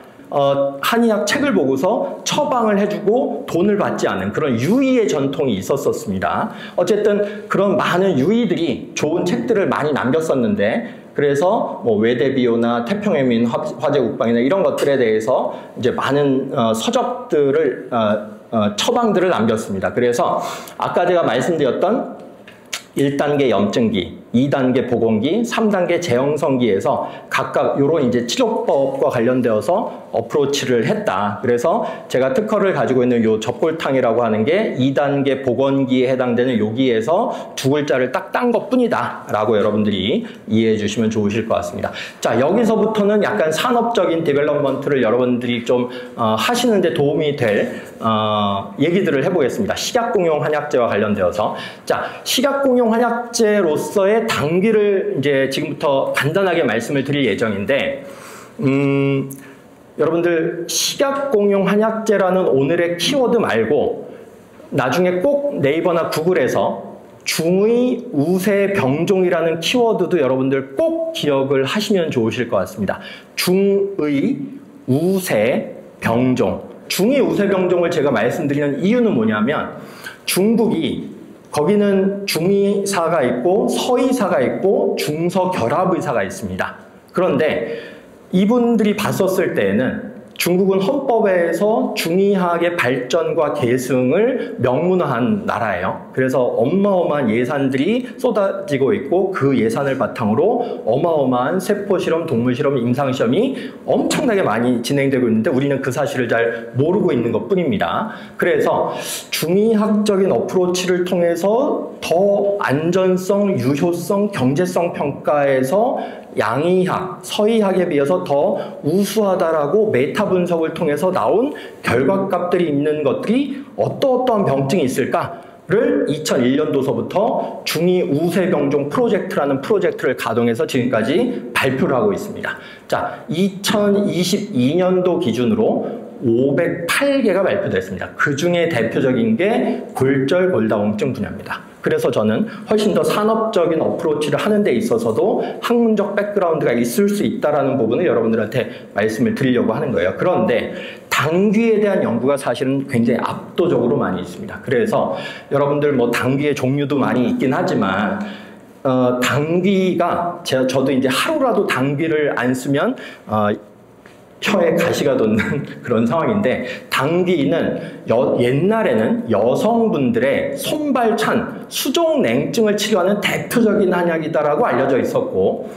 한의학 책을 보고서 처방을 해주고 돈을 받지 않은 그런 유의의 전통이 있었습니다. 어쨌든 그런 많은 유의들이 좋은 책들을 많이 남겼었는데 그래서 뭐 외대비오나 태평해민 화제국방이나 이런 것들에 대해서 이제 많은 서적들을 처방들을 남겼습니다. 그래서 아까 제가 말씀드렸던 1단계 염증기, 2단계 보건기, 3단계 재형성기에서 각각 이런 이제 치료법과 관련되어서 어프로치를 했다. 그래서 제가 특허를 가지고 있는 요 접골탕이라고 하는 게 2단계 보건기에 해당되는 여기에서 두 글자를 딱 딴 것뿐이다. 라고 여러분들이 이해해 주시면 좋으실 것 같습니다. 자, 여기서부터는 약간 산업적인 디벨롭먼트를 여러분들이 좀 하시는 데 도움이 될 얘기들을 해보겠습니다. 식약공용 한약재와 관련되어서. 자, 식약공용 한약재로서의 단계를 이제 지금부터 간단하게 말씀을 드릴 예정인데, 여러분들 식약공용 한약재라는 오늘의 키워드 말고 나중에 꼭 네이버나 구글에서 중의 우세 병종이라는 키워드도 여러분들 꼭 기억을 하시면 좋으실 것 같습니다. 중의 우세 병종. 중의 우세 병종을 제가 말씀드리는 이유는 뭐냐면 중국이 거기는 중의사가 있고 서의사가 있고 중서결합의사가 있습니다. 그런데 이분들이 봤었을 때에는 중국은 헌법에서 중의학의 발전과 계승을 명문화한 나라예요. 그래서 어마어마한 예산들이 쏟아지고 있고 그 예산을 바탕으로 어마어마한 세포실험, 동물실험, 임상시험이 엄청나게 많이 진행되고 있는데 우리는 그 사실을 잘 모르고 있는 것뿐입니다. 그래서 중의학적인 어프로치를 통해서 더 안전성, 유효성, 경제성 평가에서 양의학, 서의학에 비해서 더 우수하다라고 메타 분석을 통해서 나온 결과값들이 있는 것들이 어떠한 병증이 있을까를 2001년도서부터 중의 우세 병종 프로젝트라는 프로젝트를 가동해서 지금까지 발표를 하고 있습니다. 자, 2022년도 기준으로 508개가 발표됐습니다. 그 중에 대표적인 게 골절 골다공증 분야입니다. 그래서 저는 훨씬 더 산업적인 어프로치를 하는 데 있어서도 학문적 백그라운드가 있을 수 있다는 부분을 여러분들한테 말씀을 드리려고 하는 거예요. 그런데 당귀에 대한 연구가 사실은 굉장히 압도적으로 많이 있습니다. 그래서 여러분들 뭐 당귀의 종류도 많이 있긴 하지만 당귀가 저도 이제 하루라도 당귀를 안 쓰면 혀에 가시가 돋는 그런 상황인데 당귀는 옛날에는 여성분들의 손발찬 수족냉증을 치료하는 대표적인 한약이다라고 알려져 있었고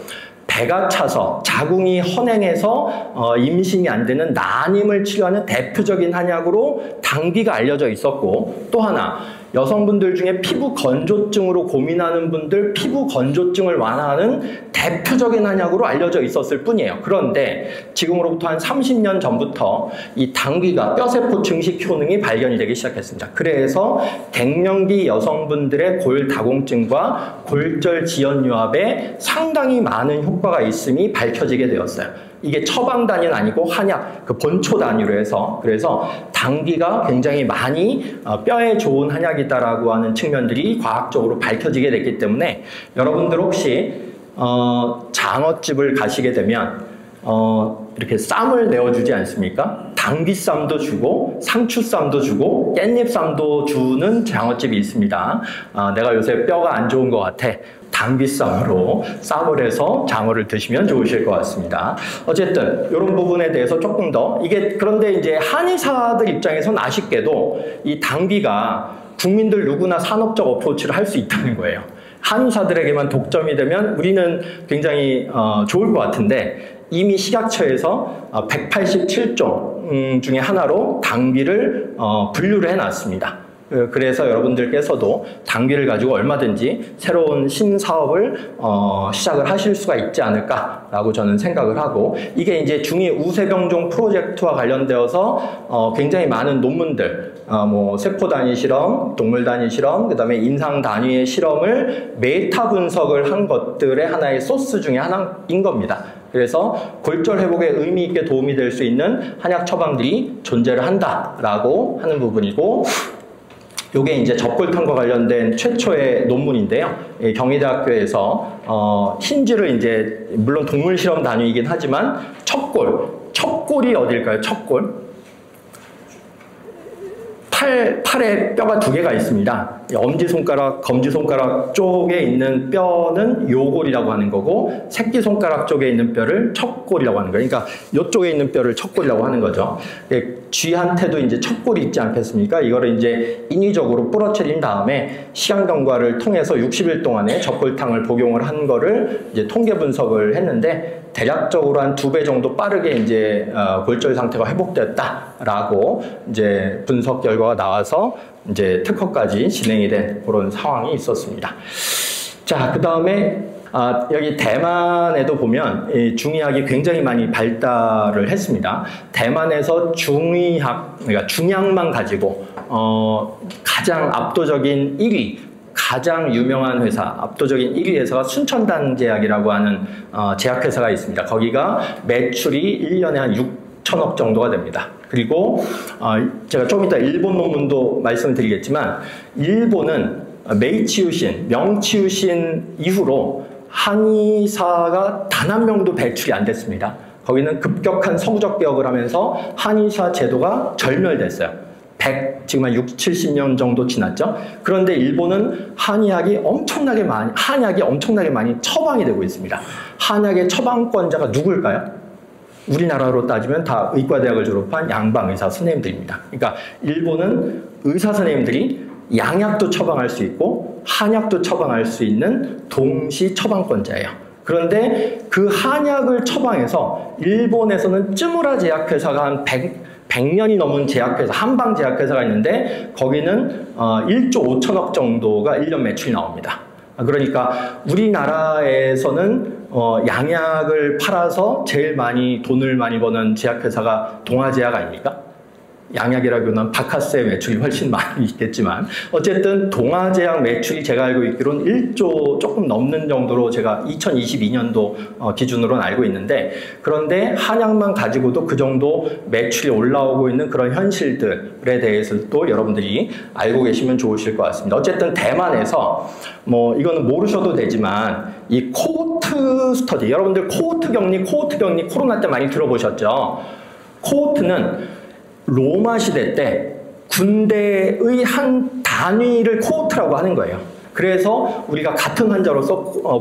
배가 차서 자궁이 헌행해서 임신이 안 되는 난임을 치료하는 대표적인 한약으로 당귀가 알려져 있었고 또 하나 여성분들 중에 피부 건조증으로 고민하는 분들 피부 건조증을 완화하는 대표적인 한약으로 알려져 있었을 뿐이에요. 그런데 지금으로부터 한 30년 전부터 이 당귀가 뼈세포 증식 효능이 발견이 되기 시작했습니다. 그래서 갱년기 여성분들의 골다공증과 골절 지연유압에 상당히 많은 효과가 있음이 밝혀지게 되었어요. 이게 처방 단위는 아니고 한약, 그 본초 단위로 해서 그래서 당귀가 굉장히 많이 뼈에 좋은 한약이다라고 하는 측면들이 과학적으로 밝혀지게 됐기 때문에 여러분들 혹시 장어집을 가시게 되면 이렇게 쌈을 내어주지 않습니까? 당귀쌈도 주고 상추쌈도 주고 깻잎쌈도 주는 장어집이 있습니다. 내가 요새 뼈가 안 좋은 것 같아. 당귀쌈으로 쌈을 해서 장어를 드시면 좋으실 것 같습니다. 어쨌든 이런 부분에 대해서 조금 더 그런데 이제 한의사들 입장에서는 아쉽게도 이 당귀가 국민들 누구나 산업적 어프로치를 할 수 있다는 거예요. 한의사들에게만 독점이 되면 우리는 굉장히 좋을 것 같은데 이미 식약처에서 187종 중에 하나로 당귀를 분류를 해놨습니다. 그래서 여러분들께서도 단기를 가지고 얼마든지 새로운 신사업을 시작을 하실 수가 있지 않을까라고 저는 생각을 하고, 이게 이제 중2 우세병종 프로젝트와 관련되어서 굉장히 많은 논문들, 뭐 세포 단위 실험, 동물 단위 실험, 그 다음에 임상 단위의 실험을 메타 분석을 한 것들의 하나의 소스 중에 하나인 겁니다. 그래서 골절 회복에 의미 있게 도움이 될 수 있는 한약 처방들이 존재를 한다라고 하는 부분이고, 요게 이제 접골탕과 관련된 최초의 논문인데요. 경희대학교에서 힌즈를 이제 물론 동물 실험 단위이긴 하지만 척골이 어딜까요? 척골. 팔에 뼈가 2개가 있습니다. 엄지손가락, 검지손가락 쪽에 있는 뼈는 요골이라고 하는 거고, 새끼손가락 쪽에 있는 뼈를 척골이라고 하는 거예요. 그러니까 이쪽에 있는 뼈를 척골이라고 하는 거죠. 쥐한테도 이제 척골이 있지 않겠습니까? 이거를 이제 인위적으로 부러뜨린 다음에 시간 경과를 통해서 60일 동안에 접골탕을 복용을 한 거를 이제 통계 분석을 했는데, 대략적으로 한 2배 정도 빠르게 이제 골절 상태가 회복됐다라고 이제 분석 결과가 나와서 이제 특허까지 진행이 된 그런 상황이 있었습니다. 자, 그 다음에 여기 대만에도 보면 이 중의학이 굉장히 많이 발달을 했습니다. 대만에서 중의학, 그러니까 중약만 가지고 가장 압도적인 1위, 가장 유명한 회사, 압도적인 1위 회사가 순천단 제약이라고 하는 제약회사가 있습니다. 거기가 매출이 1년에 한 6천억 정도가 됩니다. 그리고 제가 좀 이따 일본 논문도 말씀드리겠지만, 일본은 메이치유신, 명치유신 이후로 한의사가 단 한 명도 배출이 안 됐습니다. 거기는 급격한 서구적 개혁을 하면서 한의사 제도가 절멸됐어요. 지금 한 60, 70년 정도 지났죠. 그런데 일본은 한약이 엄청나게 많이 처방이 되고 있습니다. 한약의 처방권자가 누굴까요? 우리나라로 따지면 다 의과대학을 졸업한 양방의사 선생님들입니다. 그러니까 일본은 의사 선생님들이 양약도 처방할 수 있고 한약도 처방할 수 있는 동시 처방권자예요. 그런데 그 한약을 처방해서 일본에서는 쯔무라 제약회사가 한 100년이 넘은 제약회사, 한방 제약회사가 있는데 거기는 1조 5천억 정도가 1년 매출이 나옵니다. 그러니까 우리나라에서는 양약을 팔아서 제일 많이 돈을 많이 버는 제약회사가 동아제약 아닙니까? 양약이라고는 바카스의 매출이 훨씬 많이 있겠지만, 어쨌든 동아제약 매출이 제가 알고 있기로는 1조 조금 넘는 정도로 제가 2022년도 기준으로는 알고 있는데, 그런데 한약만 가지고도 그 정도 매출이 올라오고 있는 그런 현실들에 대해서도 여러분들이 알고 계시면 좋으실 것 같습니다. 어쨌든 대만에서 뭐 이거는 모르셔도 되지만 이 코호트 스터디, 여러분들 코호트 격리 코로나 때 많이 들어보셨죠? 코호트는 로마 시대 때 군대의 한 단위를 코호트라고 하는 거예요. 그래서 우리가 같은 환자로서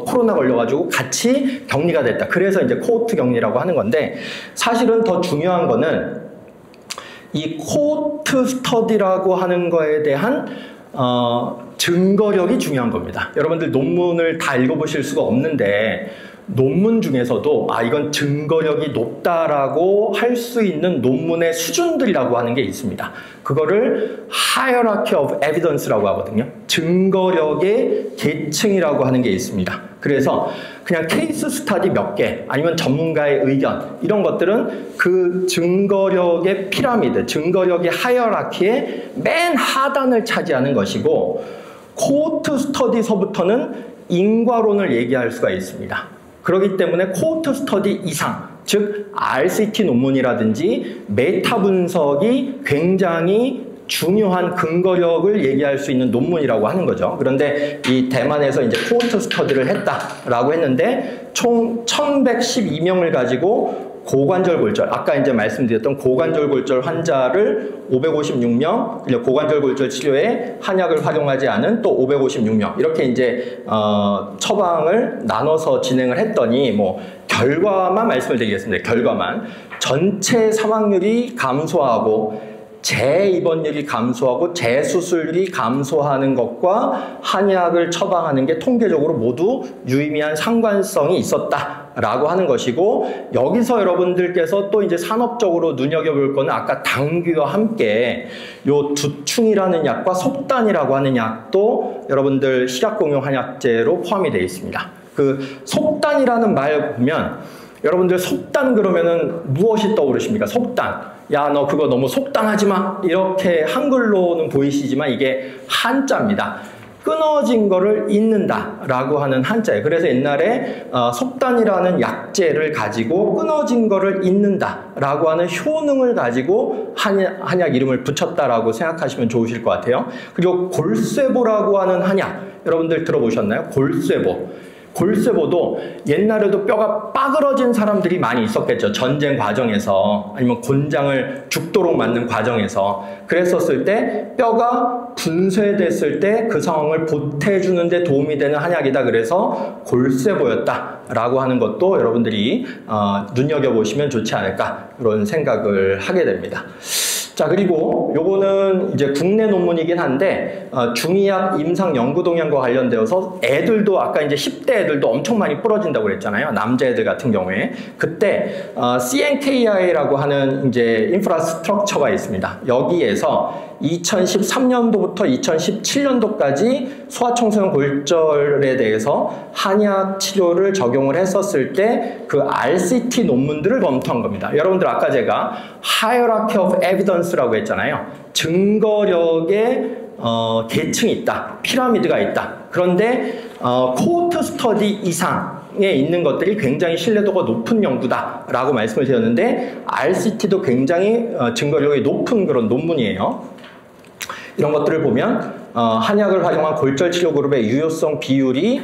코로나 걸려가지고 같이 격리가 됐다. 그래서 이제 코호트 격리라고 하는 건데, 사실은 더 중요한 거는 이 코호트 스터디라고 하는 거에 대한 증거력이 중요한 겁니다. 여러분들 논문을 다 읽어보실 수가 없는데, 논문 중에서도 이건 증거력이 높다라고 할 수 있는 논문의 수준들이라고 하는 게 있습니다. 그거를 Hierarchy of Evidence라고 하거든요. 증거력의 계층이라고 하는 게 있습니다. 그래서 그냥 케이스 스터디 몇 개, 아니면 전문가의 의견, 이런 것들은 그 증거력의 피라미드, 증거력의 하이어라키의 맨 하단을 차지하는 것이고, 코호트 스터디서부터는 인과론을 얘기할 수가 있습니다. 그렇기 때문에 코호트 스터디 이상, 즉 RCT 논문이라든지 메타 분석이 굉장히 중요한 근거력을 얘기할 수 있는 논문이라고 하는 거죠. 그런데 이 대만에서 이제 코호트 스터디를 했다라고 했는데, 총 1112명을 가지고 고관절 골절, 아까 이제 말씀드렸던 고관절 골절 환자를 556명, 고관절 골절 치료에 한약을 활용하지 않은 또 556명, 이렇게 이제 처방을 나눠서 진행을 했더니, 뭐 결과만 말씀을 드리겠습니다. 결과만 전체 사망률이 감소하고 재입원율이 감소하고 재수술률이 감소하는 것과 한약을 처방하는 게 통계적으로 모두 유의미한 상관성이 있었다 라고 하는 것이고, 여기서 여러분들께서 또 이제 산업적으로 눈여겨볼 거는 아까 당귀와 함께 요 두충이라는 약과 속단이라고 하는 약도 여러분들 식약공용 한약재로 포함이 되어 있습니다. 그 속단이라는 말 보면 여러분들 속단 그러면은 무엇이 떠오르십니까? 속단. 야, 너 그거 너무 속단하지 마. 이렇게 한글로는 보이시지만 이게 한자입니다. 끊어진 거를 잇는다 라고 하는 한자예요. 그래서 옛날에 속단이라는 약재를 가지고 끊어진 거를 잇는다 라고 하는 효능을 가지고 한약 이름을 붙였다라고 생각하시면 좋으실 것 같아요. 그리고 골쇠보라고 하는 한약, 여러분들 들어보셨나요? 골쇠보. 골쇠보도 옛날에도 뼈가 빠그러진 사람들이 많이 있었겠죠. 전쟁 과정에서, 아니면 곤장을 죽도록 맞는 과정에서. 그랬었을 때 뼈가 분쇄됐을 때 그 상황을 보태주는 데 도움이 되는 한약이다. 그래서 골쇠보였다라고 하는 것도 여러분들이 눈여겨보시면 좋지 않을까, 이런 생각을 하게 됩니다. 자, 그리고 요거는 이제 국내 논문이긴 한데 중의학 임상 연구 동향과 관련되어서 애들도 아까 이제 10대 애들도 엄청 많이 부러진다고 그랬잖아요. 남자애들 같은 경우에. 그때 CNKI라고 하는 이제 인프라스트럭처가 있습니다. 여기에서 2013년도부터 2017년도까지 소아청소년 골절에 대해서 한약 치료를 적용을 했었을 때 그 RCT 논문들을 검토한 겁니다. 여러분들 아까 제가 Hierarchy of Evidence라고 했잖아요. 증거력의 계층이 있다. 피라미드가 있다. 그런데 코호트 스터디 이상에 있는 것들이 굉장히 신뢰도가 높은 연구다라고 말씀을 드렸는데, RCT도 굉장히 증거력이 높은 그런 논문이에요. 이런 것들을 보면 한약을 활용한 골절 치료 그룹의 유효성 비율이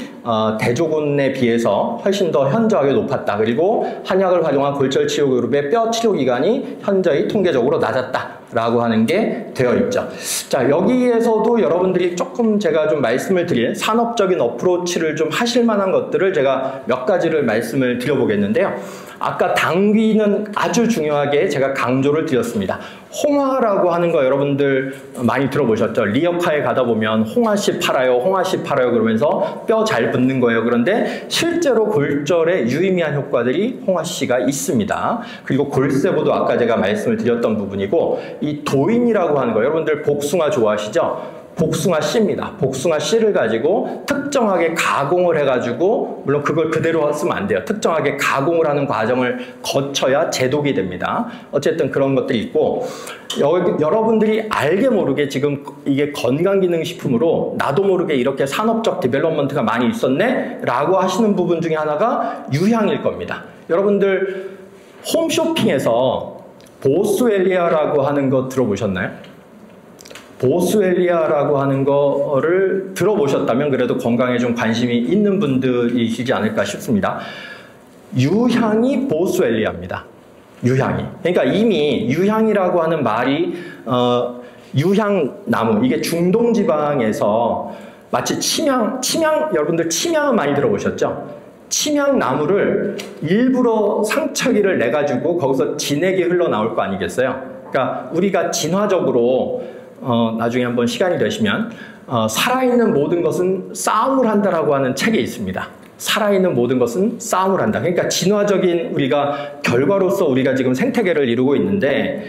대조군에 비해서 훨씬 더 현저하게 높았다. 그리고 한약을 활용한 골절 치료 그룹의 뼈 치료 기간이 현저히 통계적으로 낮았다라고 하는 게 되어 있죠. 자, 여기에서도 여러분들이 조금 제가 좀 말씀을 드릴 산업적인 어프로치를 좀 하실 만한 것들을 제가 몇 가지를 말씀을 드려보겠는데요. 아까 당귀는 아주 중요하게 제가 강조를 드렸습니다. 홍화라고 하는 거 여러분들 많이 들어보셨죠? 리어카에 가다 보면 홍화씨 팔아요, 홍화씨 팔아요 그러면서 뼈 잘 붙는 거예요. 그런데 실제로 골절에 유의미한 효과들이 홍화씨가 있습니다. 그리고 골쇠보도 아까 제가 말씀을 드렸던 부분이고, 이 도인이라고 하는 거 여러분들 복숭아 좋아하시죠? 복숭아 씨입니다. 복숭아 씨를 가지고 특정하게 가공을 해가지고, 물론 그걸 그대로 쓰면 안 돼요. 특정하게 가공을 하는 과정을 거쳐야 제독이 됩니다. 어쨌든 그런 것들이 있고, 여러분들이 알게 모르게 지금 이게 건강기능식품으로 나도 모르게 이렇게 산업적 디벨롭먼트가 많이 있었네? 라고 하시는 부분 중에 하나가 유향일 겁니다. 여러분들 홈쇼핑에서 보스웰리아라고 하는 거 들어보셨나요? 보스웰리아라고 하는 거를 들어보셨다면 그래도 건강에 좀 관심이 있는 분들이시지 않을까 싶습니다. 유향이 보스웰리아입니다. 유향이. 그러니까 이미 유향이라고 하는 말이 유향나무, 이게 중동 지방에서 마치 침향 여러분들 침향은 많이 들어보셨죠? 침향나무를 일부러 상처기를 내가지고 거기서 진액이 흘러나올 거 아니겠어요? 그러니까 우리가 진화적으로 나중에 한번 시간이 되시면 살아있는 모든 것은 싸움을 한다라고 하는 책에 있습니다. 살아있는 모든 것은 싸움을 한다. 그러니까 진화적인 우리가 결과로서 우리가 지금 생태계를 이루고 있는데,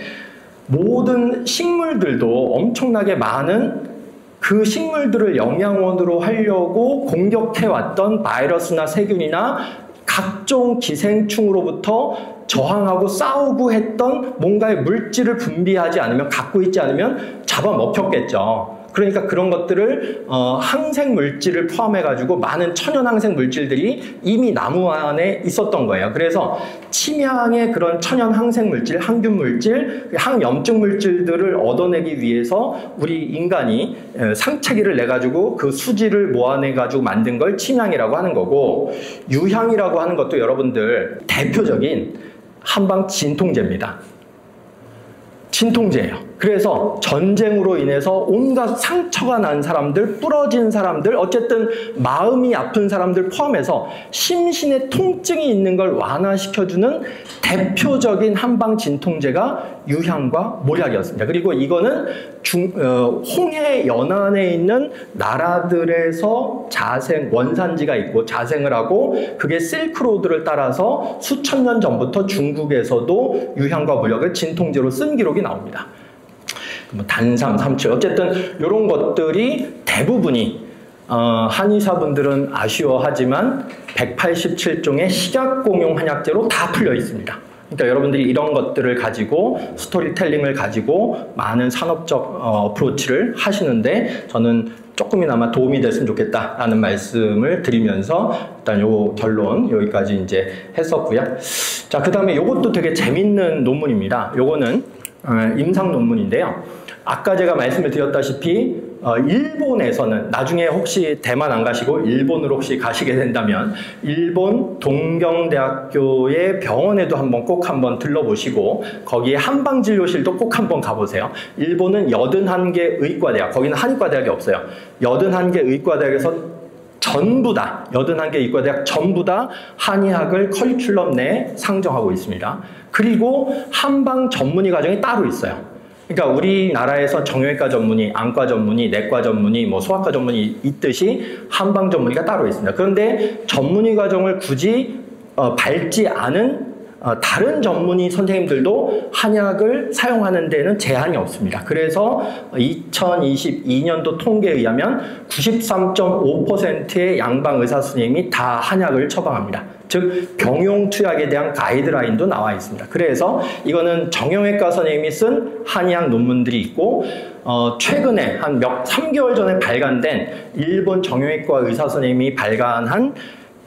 모든 식물들도 엄청나게 많은 그 식물들을 영양원으로 하려고 공격해왔던 바이러스나 세균이나 각종 기생충으로부터 저항하고 싸우고 했던 뭔가의 물질을 분비하지 않으면, 갖고 있지 않으면 잡아먹혔겠죠. 그러니까 그런 것들을 항생 물질을 포함해가지고 많은 천연 항생 물질들이 이미 나무 안에 있었던 거예요. 그래서 침향의 그런 천연 항생 물질, 항균 물질, 항염증 물질들을 얻어내기 위해서 우리 인간이 상체기를 내가지고 그 수지를 모아내가지고 만든 걸 침향이라고 하는 거고, 유향이라고 하는 것도 여러분들 대표적인 한방 진통제입니다. 진통제예요. 그래서 전쟁으로 인해서 온갖 상처가 난 사람들, 부러진 사람들, 어쨌든 마음이 아픈 사람들 포함해서 심신의 통증이 있는 걸 완화시켜주는 대표적인 한방 진통제가 유향과 몰약이었습니다. 그리고 이거는 홍해 연안에 있는 나라들에서 원산지가 있고 자생을 하고 그게 실크로드를 따라서 수천 년 전부터 중국에서도 유향과 몰약을 진통제로 쓴 기록이 나옵니다. 단삼, 삼칠 어쨌든 이런 것들이 대부분이 한의사분들은 아쉬워하지만 187종의 식약공용 한약재로 다 풀려 있습니다. 그러니까 여러분들이 이런 것들을 가지고 스토리텔링을 가지고 많은 산업적 어프로치를 하시는데 저는 조금이나마 도움이 됐으면 좋겠다라는 말씀을 드리면서 일단 요 결론 여기까지 이제 했었고요. 자, 그 다음에 요것도 되게 재밌는 논문입니다. 요거는 임상 논문인데요. 아까 제가 말씀을 드렸다시피 일본에서는 나중에 혹시 대만 안 가시고 일본으로 혹시 가시게 된다면 일본 동경대학교의 병원에도 꼭 한번 들러보시고 거기에 한방진료실도 꼭 한번 가보세요. 일본은 81개 의과대학, 거기는 한의과대학이 없어요. 81개 의과대학에서 전부 다 81개 의과대학 전부 다 한의학을 커리큘럼 내에 상정하고 있습니다. 그리고 한방 전문의 과정이 따로 있어요. 그러니까 우리나라에서 정형외과 전문의, 안과 전문의, 내과 전문의, 소아과 전문의 있듯이 한방 전문의가 따로 있습니다. 그런데 전문의 과정을 굳이 밟지 않은 다른 전문의 선생님들도 한약을 사용하는 데는 제한이 없습니다. 그래서 2022년도 통계에 의하면 93.5%의 양방 의사 선생님이 다 한약을 처방합니다. 즉 병용 투약에 대한 가이드라인도 나와 있습니다. 그래서 이거는 정형외과 선생님이 쓴 한의학 논문들이 있고 최근에 한 3개월 전에 발간된 일본 정형외과 의사 선생님이 발간한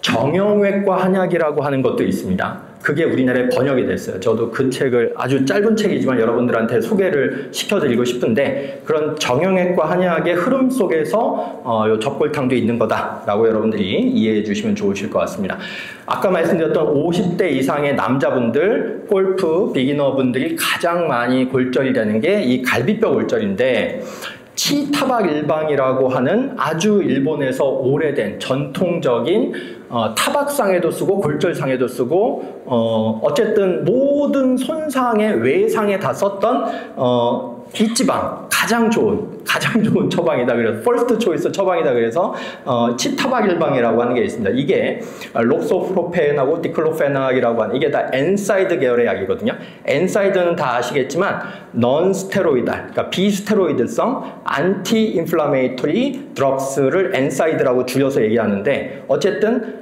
정형외과 한약이라고 하는 것도 있습니다. 그게 우리나라에 번역이 됐어요. 저도 그 책을 아주 짧은 책이지만 여러분들한테 소개를 시켜드리고 싶은데 그런 정형외과 한약의 흐름 속에서 요 접골탕도 있는 거다라고 여러분들이 이해해 주시면 좋으실 것 같습니다. 아까 말씀드렸던 50대 이상의 남자분들, 골프 비기너분들이 가장 많이 골절이 되는 게 이 갈비뼈 골절인데 치타박 일방이라고 하는 아주 일본에서 오래된 전통적인 타박상에도 쓰고 골절상에도 쓰고 어쨌든 모든 손상의 외상에 다 썼던 뒷지방 가장 좋은 처방이다. 그래서 퍼스트 초이스 처방이다. 그래서 치타박일방이라고 하는 게 있습니다. 이게 록소프로펜하고 디클로페낙이라고 하는 이게 다 엔사이드 계열의 약이거든요. 엔사이드는 다 아시겠지만 넌 스테로이달, 그러니까 비스테로이드성 안티 인플라메이토리 드럭스를 엔사이드라고 줄여서 얘기하는데 어쨌든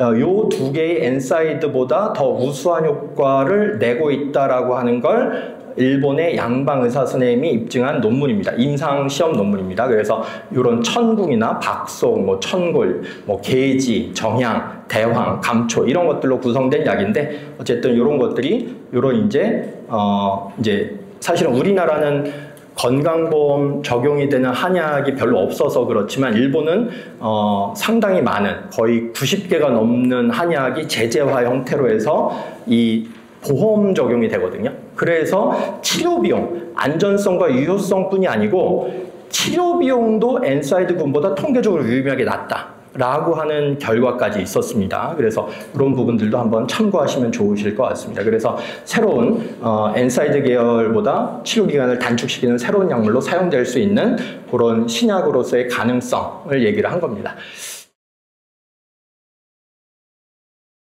요 두 개의 엔사이드보다 더 우수한 효과를 내고 있다라고 하는 걸 일본의 양방 의사 선생님이 입증한 논문입니다. 임상 시험 논문입니다. 그래서 이런 천궁이나 박속, 천골, 계지, 정향, 대황, 감초 이런 것들로 구성된 약인데 어쨌든 이런 것들이 이제 사실은 우리나라는 건강보험 적용이 되는 한약이 별로 없어서 그렇지만 일본은 상당히 많은 거의 90개가 넘는 한약이 제재화 형태로 해서 이 보험 적용이 되거든요. 그래서 치료 비용, 안전성과 유효성뿐이 아니고 치료 비용도 엔사이드군보다 통계적으로 유의미하게 낮다라고 하는 결과까지 있었습니다. 그래서 그런 부분들도 한번 참고하시면 좋으실 것 같습니다. 그래서 새로운 엔사이드 계열보다 치료 기간을 단축시키는 새로운 약물로 사용될 수 있는 그런 신약으로서의 가능성을 얘기를 한 겁니다.